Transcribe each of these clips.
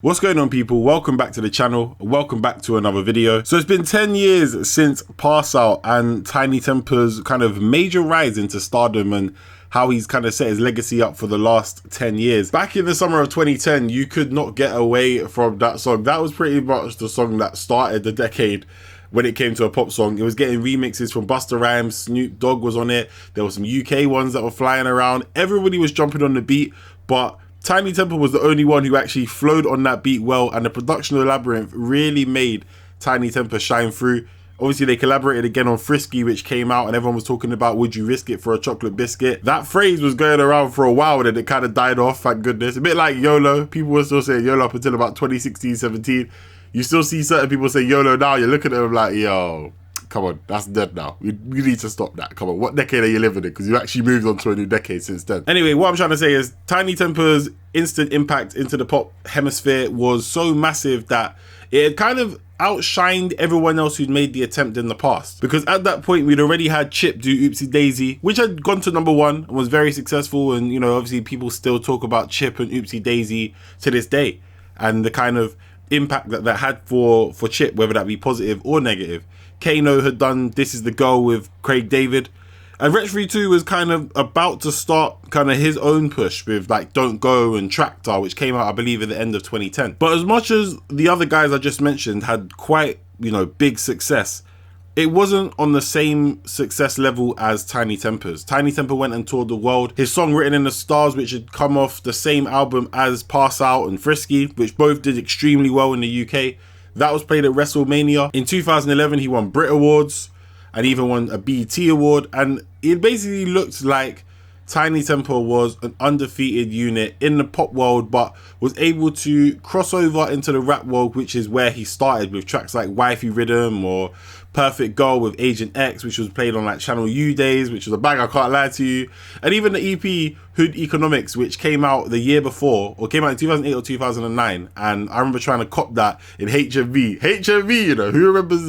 What's going on, people? Welcome back to the channel. Welcome back to another video. So it's been 10 years since Pass Out and Tinie Tempah's kind of major rise into stardom and how he's kind of set his legacy up for the last 10 years. Back in the summer of 2010, you could not get away from that song. That was pretty much the song that started the decade when it came to a pop song. It was getting remixes from Busta Rhymes, Snoop Dogg was on it. There were some UK ones that were flying around. Everybody was jumping on the beat, but Tinie Tempah was the only one who actually flowed on that beat well, and the production of Labyrinth really made Tinie Tempah shine through. Obviously, they collaborated again on Frisky, which came out and everyone was talking about, would you risk it for a chocolate biscuit? That phrase was going around for a while, and then it kind of died off, thank goodness. A bit like YOLO. People were still saying YOLO up until about 2016, 17. You still see certain people say YOLO now. You're looking at them like, yo, come on, that's dead now. We need to stop that. Come on, what decade are you living in? Because you actually moved on to a new decade since then. Anyway, what I'm trying to say is Tinie Tempah's instant impact into the pop hemisphere was so massive that it had kind of outshined everyone else who'd made the attempt in the past. Because at that point, we'd already had Chip do Oopsie Daisy, which had gone to #1 and was very successful. And, you know, obviously people still talk about Chip and Oopsie Daisy to this day, and the kind of impact that that had for Chip, whether that be positive or negative. Kano had done This Is The Girl with Craig David, and Wretch 2 was kind of about to start kind of his own push with like Don't Go and Tractor, which came out I believe at the end of 2010. But as much as the other guys I just mentioned had quite, you know, big success, it wasn't on the same success level as Tinie Tempah's. Tinie Tempah went and toured the world. His song Written in the Stars, which had come off the same album as Pass Out and Frisky, which both did extremely well in the UK, that was played at WrestleMania. In 2011, he won Brit Awards and even won a BET Award. And it basically looked like Tinie Tempah was an undefeated unit in the pop world, but was able to cross over into the rap world, which is where he started with tracks like Wifey Rhythm or Perfect Girl with Agent X, which was played on like Channel U days, which was a bang, I can't lie to you. And even the EP Hood Economics, which came out the year before, or came out in 2008 or 2009. And I remember trying to cop that in HMV. HMV, you know, who remembers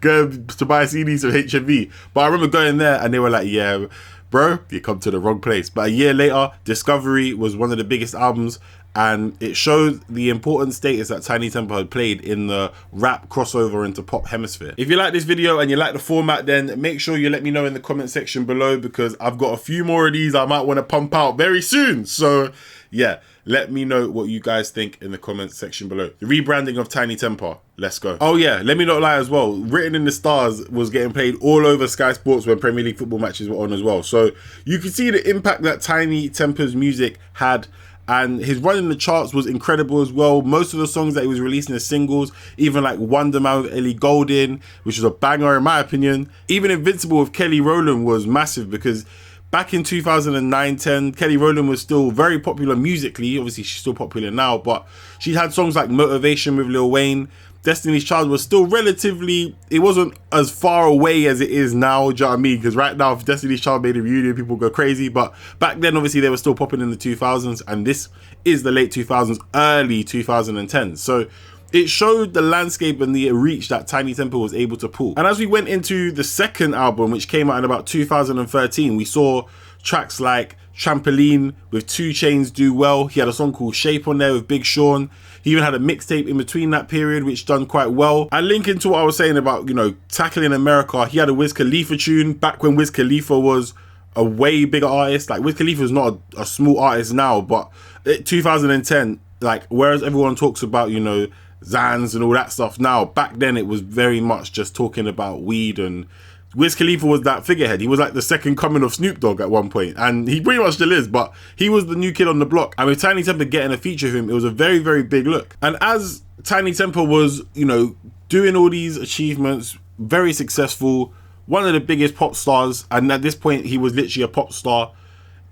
going to buy CDs of HMV? But I remember going there and they were like, yeah, bro, you come to the wrong place. But a year later, Discovery was one of the biggest albums, and it showed the important status that Tinie Tempah had played in the rap crossover into pop hemisphere. If you like this video and you like the format, then make sure you let me know in the comment section below, because I've got a few more of these I might want to pump out very soon. So yeah, let me know what you guys think in the comment section below. The rebranding of Tinie Tempah. Let's go. Oh yeah, let me not lie as well. Written in the Stars was getting played all over Sky Sports when Premier League football matches were on as well. So you can see the impact that Tinie Tempah's music had, and his run in the charts was incredible as well. Most of the songs that he was releasing as singles, even like Wonder Man with Ellie Goulding, which was a banger in my opinion. Even Invincible with Kelly Rowland was massive, because back in 2009-10, Kelly Rowland was still very popular musically. Obviously, she's still popular now, but she had songs like Motivation with Lil Wayne. Destiny's Child was still relatively, it wasn't as far away as it is now, do you know what I mean? Because right now, if Destiny's Child made a reunion, people go crazy. But back then, obviously, they were still popping in the 2000s, and this is the late 2000s, early 2010s. So it showed the landscape and the reach that Tinie Tempah was able to pull. And as we went into the second album, which came out in about 2013, we saw tracks like Trampoline with 2 Chainz do well. He had a song called Shape on there with Big Sean. He even had a mixtape in between that period, which done quite well. And linking to what I was saying about, you know, tackling America, he had a Wiz Khalifa tune back when Wiz Khalifa was a way bigger artist. Like, Wiz Khalifa is not a small artist now, but 2010, like, whereas everyone talks about, you know, Zans and all that stuff now, back then it was very much just talking about weed, and Wiz Khalifa was that figurehead. He was like the second coming of Snoop Dogg at one point, and he pretty much still is, but he was the new kid on the block. And with Tinie Tempah getting a feature of him, it was a very, very big look. And as Tinie Tempah was, you know, doing all these achievements, very successful, one of the biggest pop stars, and at this point he was literally a pop star,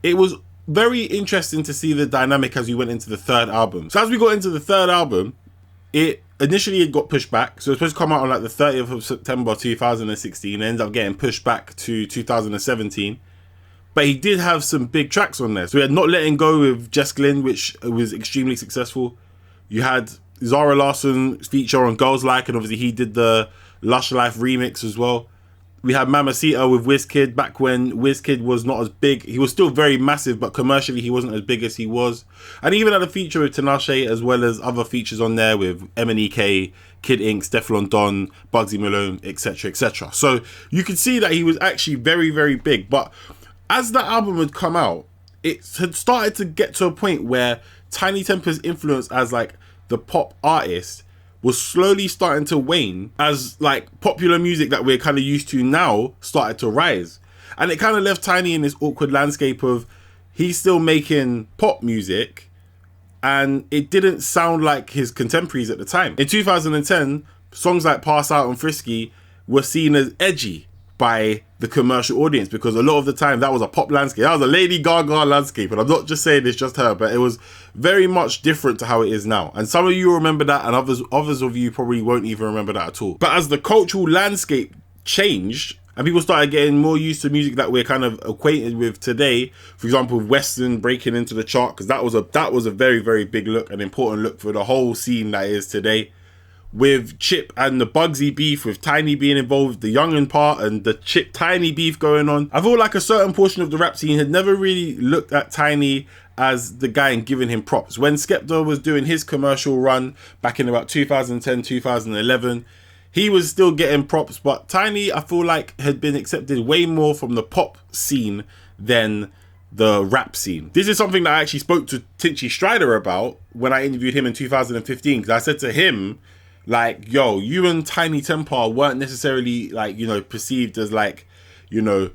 it was very interesting to see the dynamic as we went into the third album. So as we got into the third album, it got pushed back. So it was supposed to come out on like the 30th of September 2016. It ended up getting pushed back to 2017. But he did have some big tracks on there. So he had Not Letting Go with Jess Glynn, which was extremely successful. You had Zara Larsson feature on Girls Like, and obviously he did the Lush Life remix as well. We had Mamacita with Wizkid back when Wizkid was not as big. He was still very massive, but commercially he wasn't as big as he was. And he even had a feature with Tinashe, as well as other features on there with MNEK, Kid Ink, Stefflon Don, Bugsy Malone, etc, etc. So you could see that he was actually very, very big. But as the album had come out, it had started to get to a point where Tinie Tempah's influence as like the pop artist was slowly starting to wane as like popular music that we're kind of used to now started to rise. And it kind of left Tinie in this awkward landscape of he's still making pop music and it didn't sound like his contemporaries at the time. In 2010, songs like Pass Out and Frisky were seen as edgy by the commercial audience because a lot of the time that was a pop landscape. That was a Lady Gaga landscape, and I'm not just saying it's just her, but it was very much different to how it is now. And some of you remember that, and others of you probably won't even remember that at all. But as the cultural landscape changed and people started getting more used to music that we're kind of acquainted with today, for example, Western breaking into the chart, because that was a very, very big look, an important look for the whole scene that is today. With Chip and the Bugsy beef, with Tinie being involved, the Youngin part and the Chip Tinie beef going on, I feel like a certain portion of the rap scene had never really looked at Tinie as the guy and giving him props. When Skepta was doing his commercial run back in about 2010, 2011, he was still getting props, but Tinie, I feel like, had been accepted way more from the pop scene than the rap scene. This is something that I actually spoke to Tinchy Strider about when I interviewed him in 2015, because I said to him, like, yo, you and Tinie Tempah weren't necessarily, like, you know, perceived as, like, you know,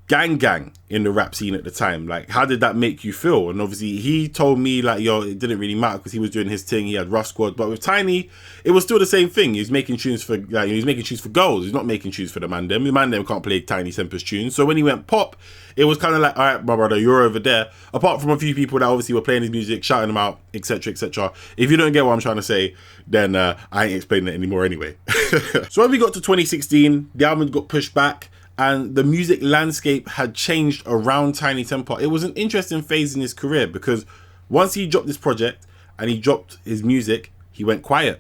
gang in the rap scene at the time. Like, how did that make you feel? And obviously he told me, like, yo, it didn't really matter because he was doing his thing. He had Rough Squad. But with Tinie, it was still the same thing. He was making tunes for, like, he was making tunes for girls. He's not making tunes for the man them. The man them can't play Tinie Tempah's tunes. So when he went pop, it was kind of like, all right, my brother, you're over there. Apart from a few people that obviously were playing his music, shouting him out, etc, etc. If you don't get what I'm trying to say, then I ain't explaining it anymore anyway. So when we got to 2016, the album got pushed back and the music landscape had changed around Tinie Tempah. It was an interesting phase in his career because once he dropped this project and he dropped his music, he went quiet.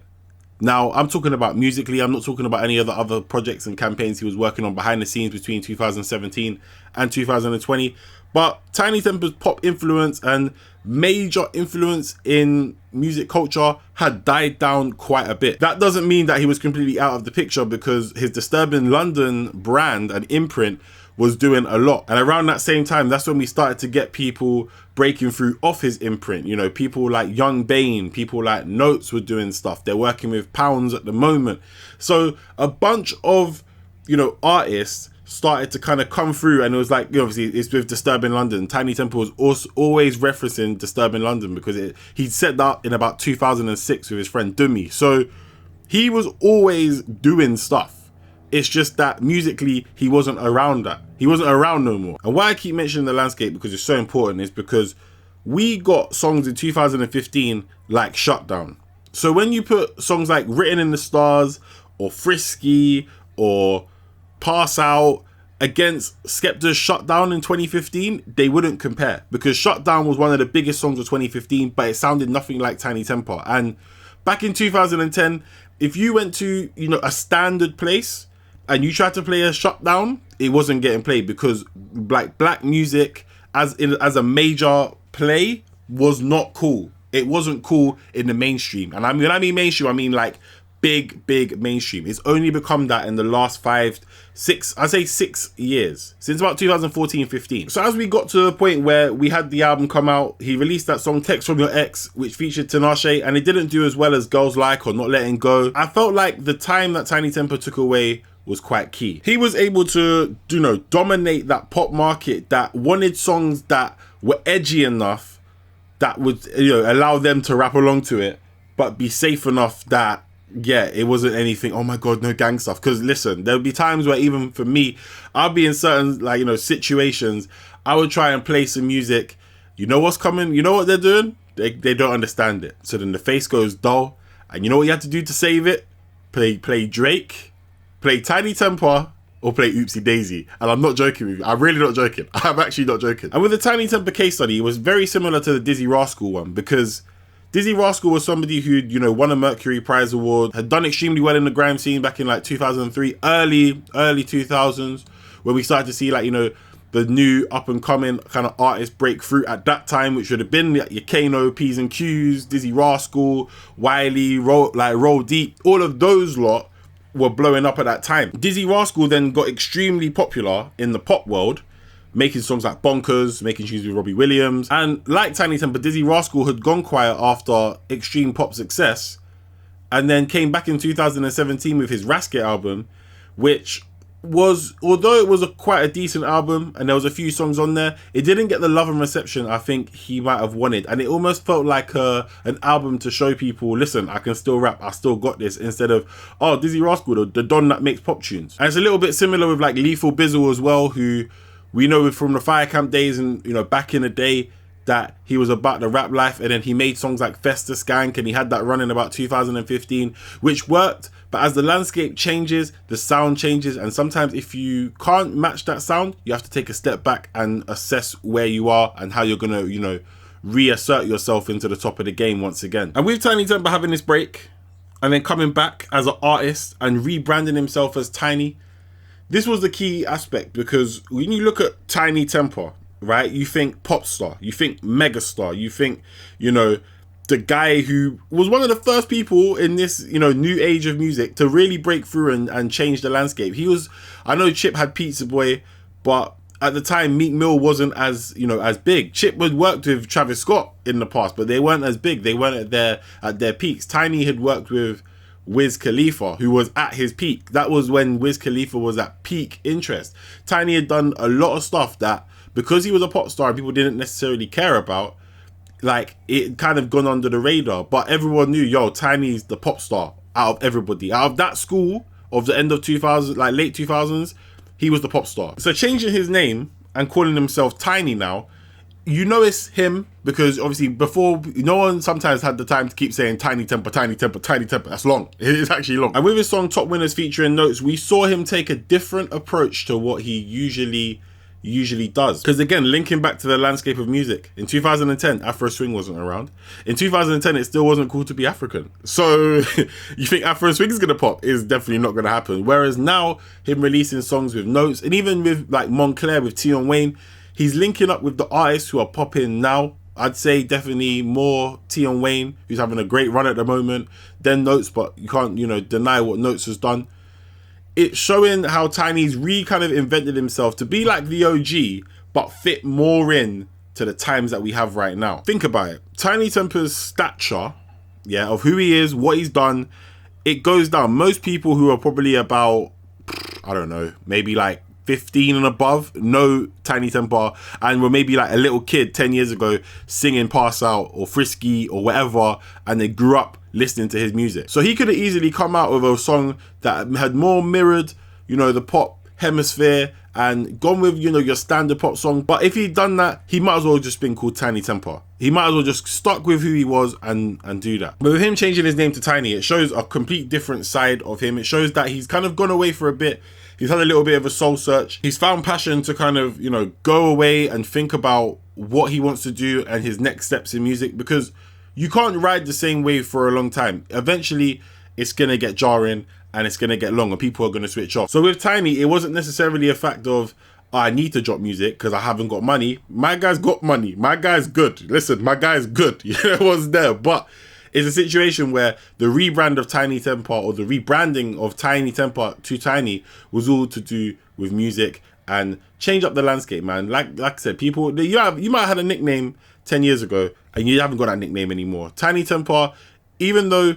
Now, I'm talking about musically. I'm not talking about any other projects and campaigns he was working on behind the scenes between 2017 and 2020. But Tinie Tempah's pop influence and major influence in music culture had died down quite a bit. That doesn't mean that he was completely out of the picture because his Disturbing London brand and imprint was doing a lot. And around that same time, that's when we started to get people breaking through off his imprint. You know, people like Young Bane, people like Notes were doing stuff. They're working with Pounds at the moment. So a bunch of, you know, artists started to kind of come through, and it was like, you know, obviously it's with Disturbing London. Tinie Tempah was also always referencing Disturbing London because he said that in about 2006 with his friend Dummy. So he was always doing stuff. It's just that musically he wasn't around that. He wasn't around no more. And why I keep mentioning the landscape because it's so important is because we got songs in 2015 like Shutdown. So when you put songs like Written in the Stars or Frisky or Pass Out against Skepta's Shutdown in 2015, they wouldn't compare because Shutdown was one of the biggest songs of 2015, but it sounded nothing like Tinie Tempah. And back in 2010, if you went to, you know, a standard place and you tried to play a Shutdown, it wasn't getting played because like black music as a major play was not cool. It wasn't cool in the mainstream. And when I mean mainstream, I mean like big mainstream. It's only become that in the last 6 years, since about 2014-15. So as we got to the point where we had the album come out, he released that song Text From Your Ex, which featured Tinashe, and it didn't do as well as Girls Like or Not Letting Go. I felt like the time that Tinie Tempah took away was quite key. He was able to, you know, dominate that pop market that wanted songs that were edgy enough that would, you know, allow them to rap along to it, but be safe enough that, yeah, it wasn't anything, oh my God, no gang stuff. Because listen, there'll be times where even for me, I'll be in certain, like, you know, situations, I would try and play some music. You know what's coming? You know what they're doing? They don't understand it. So then the face goes dull. And you know what you have to do to save it? Play Drake, play Tinie Tempah, or play Oopsie Daisy. And I'm not joking with you. I'm really not joking. I'm actually not joking. And with the Tinie Tempah case study, it was very similar to the Dizzy Rascal one because Dizzy Rascal was somebody who, you know, won a Mercury Prize Award, had done extremely well in the grime scene back in like 2003, early 2000s, where we started to see like, you know, the new up and coming kind of artists break through at that time, which would have been like your Kano, P's and Q's, Dizzy Rascal, Wiley, Roll Deep, all of those lot were blowing up at that time. Dizzy Rascal then got extremely popular in the pop world, making songs like Bonkers, making tunes with Robbie Williams. And like Tinie Tempah, Dizzy Rascal had gone quiet after extreme pop success and then came back in 2017 with his Rasket album, which was, although it was quite a decent album and there was a few songs on there, it didn't get the love and reception I think he might have wanted. And it almost felt like an album to show people, listen, I can still rap, I still got this, instead of, oh, Dizzy Rascal, the don that makes pop tunes. And it's a little bit similar with like Lethal Bizzle as well, who we know from the Fire Camp days and, you know, back in the day that he was about the rap life, and then he made songs like Festa Skank and he had that run in about 2015, which worked. But as the landscape changes, the sound changes, and sometimes if you can't match that sound, you have to take a step back and assess where you are and how you're gonna, you know, reassert yourself into the top of the game once again. And with Tinie Tempah having this break and then coming back as an artist and rebranding himself as Tinie, this was the key aspect, because when you look at Tinie Tempah, right, you think pop star, you think megastar, you think, you know, the guy who was one of the first people in this, you know, new age of music to really break through and change the landscape. He was, I know Chip had Pizza Boy, but at the time Meek Mill wasn't as, you know, as big. Chip had worked with Travis Scott in the past, but they weren't as big. They weren't at their peaks. Tinie had worked with Wiz Khalifa, who was at his peak. That was when Wiz Khalifa was at peak interest. Tinie had done a lot of stuff that, because he was a pop star and people didn't necessarily care about, like, it kind of gone under the radar, but everyone knew, yo, Tinie's the pop star out of everybody. Out of that school of the end of 2000, like late 2000s, he was the pop star. So changing his name and calling himself Tinie now, you know it's him, because obviously before, no one sometimes had the time to keep saying Tinie Tempah, Tinie Tempah, Tinie Tempah. That's long. It's actually long. And with his song Top Winners featuring Notes, we saw him take a different approach to what he usually does. Because again, linking back to the landscape of music, in 2010 Afro Swing wasn't around. In 2010 it still wasn't cool to be African. So you think Afro Swing is gonna pop? Is definitely not gonna happen. Whereas now, him releasing songs with Notes, and even with like Moncler, with Tion Wayne, he's linking up with the artists who are popping now. I'd say definitely more Tion Wayne, who's having a great run at the moment, then Notes, but you can't, you know, deny what Notes has done. It's showing how Tinie's kind of invented himself to be like the OG, but fit more in to the times that we have right now. Think about it. Tinie Tempah's stature, yeah, of who he is, what he's done, it goes down. Most people who are probably about, I don't know, maybe like 15 and above know Tinie Tempah, and were maybe like a little kid 10 years ago singing Pass Out or Frisky or whatever, and they grew up listening to his music. So he could have easily come out with a song that had more mirrored, you know, the pop hemisphere and gone with, you know, your standard pop song. But if he'd done that, he might as well just been called Tinie Tempah. He might as well just stuck with who he was and do that. But with him changing his name to Tinie, it shows a complete different side of him. It shows that he's kind of gone away for a bit. He's had a little bit of a soul search. He's found passion to kind of, you know, go away and think about what he wants to do and his next steps in music, because you can't ride the same wave for a long time. Eventually, it's going to get jarring and it's going to get long and people are going to switch off. So with Tinie, it wasn't necessarily a fact of, oh, I need to drop music because I haven't got money. My guy's got money. My guy's good. Listen, my guy's good. You know, it was there. But it's a situation where the rebrand of Tinie Tempah, or the rebranding of Tinie Tempah to Tinie, was all to do with music and change up the landscape, man. Like I said, people, you might have had a nickname 10 years ago and you haven't got that nickname anymore. Tinie Tempah, even though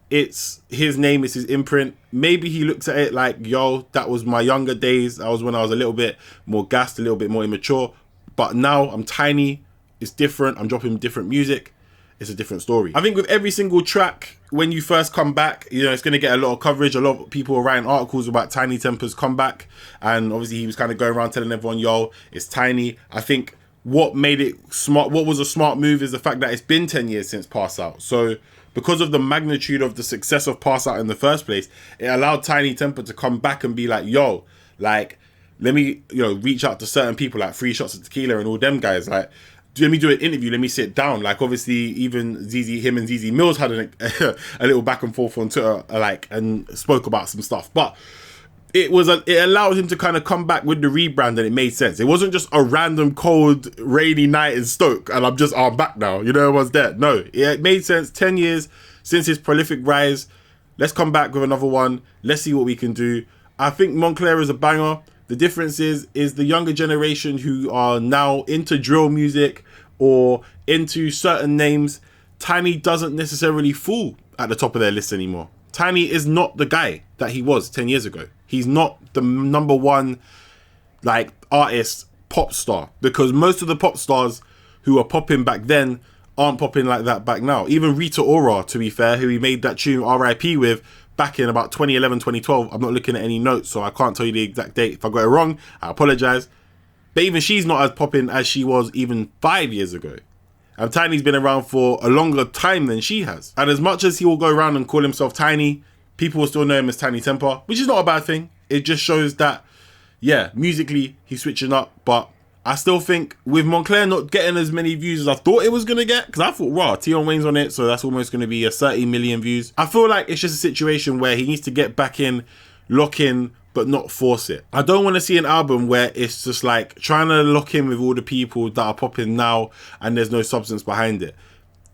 it's his name, it's his imprint, maybe he looks at it like, yo, that was my younger days. That was when I was a little bit more gassed, a little bit more immature. But now I'm Tinie. It's different. I'm dropping different music. It's a different story. I think with every single track, when you first come back, you know, it's going to get a lot of coverage. A lot of people are writing articles about Tinie Tempah's comeback. And obviously he was kind of going around telling everyone, yo, it's Tinie. I think what made it smart, what was a smart move, is the fact that it's been 10 years since Pass Out. So because of the magnitude of the success of Pass Out in the first place, it allowed Tinie Tempah to come back and be like, yo, like, let me, you know, reach out to certain people like Free Shots of Tequila and all them guys, like, let me do an interview, let me sit down. Like, obviously, even him and ZZ Mills had a little back and forth on Twitter, like, and spoke about some stuff. But it allowed him to kind of come back with the rebrand, and it made sense. It wasn't just a random cold rainy night in Stoke and I'm back now, you know, I was there. No, it made sense. 10 years since his prolific rise. Let's come back with another one. Let's see what we can do. I think Moncler is a banger. The difference is the younger generation who are now into drill music or into certain names. Tinie doesn't necessarily fall at the top of their list anymore. Tinie is not the guy that he was 10 years ago. He's not the number one, like, artist, pop star, because most of the pop stars who are popping back then aren't popping like that back now. Even Rita Ora, to be fair, who he made that tune R.I.P. with back in about 2011, 2012. I'm not looking at any notes, so I can't tell you the exact date. If I got it wrong, I apologize. But even she's not as popping as she was even 5 years ago. And Tinie's been around for a longer time than she has. And as much as he will go around and call himself Tinie, people will still know him as Tinie Tempah, which is not a bad thing. It just shows that, yeah, musically, he's switching up. But I still think with Moncler not getting as many views as I thought it was going to get, because I thought, wow, Tion Wayne's on it, so that's almost going to be a 30 million views. I feel like it's just a situation where he needs to get back in, lock in, but not force it. I don't want to see an album where it's just like trying to lock in with all the people that are popping now and there's no substance behind it.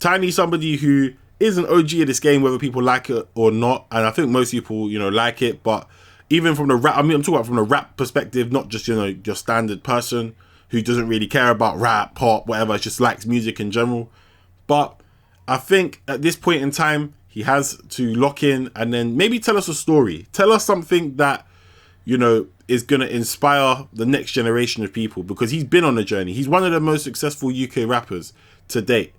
Tinie's somebody who is an OG of this game, whether people like it or not, and I think most people, you know, like it. But even from the rap, I mean, I'm talking about from the rap perspective, not just, you know, your standard person who doesn't really care about rap, pop, whatever, just likes music in general. But I think at this point in time, he has to lock in and then maybe tell us a story. Tell us something that, you know, is going to inspire the next generation of people, because he's been on a journey. He's one of the most successful UK rappers to date.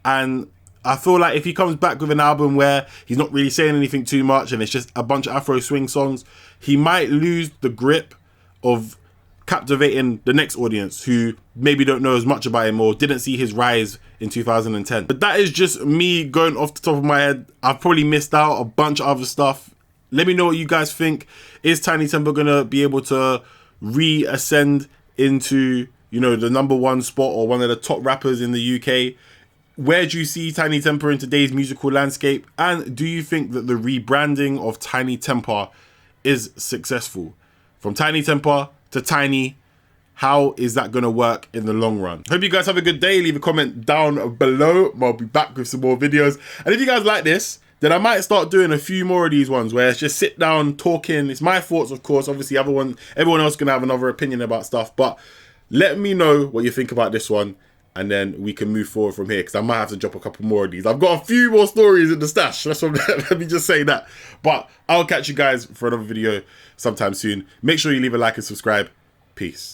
And I feel like if he comes back with an album where he's not really saying anything too much and it's just a bunch of Afro swing songs, he might lose the grip of captivating the next audience who maybe don't know as much about him or didn't see his rise in 2010. But that is just me going off the top of my head. I've probably missed out a bunch of other stuff. Let me know what you guys think. Is Tinie Tempah going to be able to reascend into, you know, the #1 spot or one of the top rappers in the UK? Where do you see Tinie Tempah in today's musical landscape? And do you think that the rebranding of Tinie Tempah is successful? From Tinie Tempah to Tinie, how is that going to work in the long run? Hope you guys have a good day. Leave a comment down below. I'll be back with some more videos. And if you guys like this, then I might start doing a few more of these ones where it's just sit down talking. It's my thoughts, of course. Obviously, everyone else can have another opinion about stuff. But let me know what you think about this one, and then we can move forward from here, because I might have to drop a couple more of these. I've got a few more stories in the stash. Let me just say that. But I'll catch you guys for another video sometime soon. Make sure you leave a like and subscribe. Peace.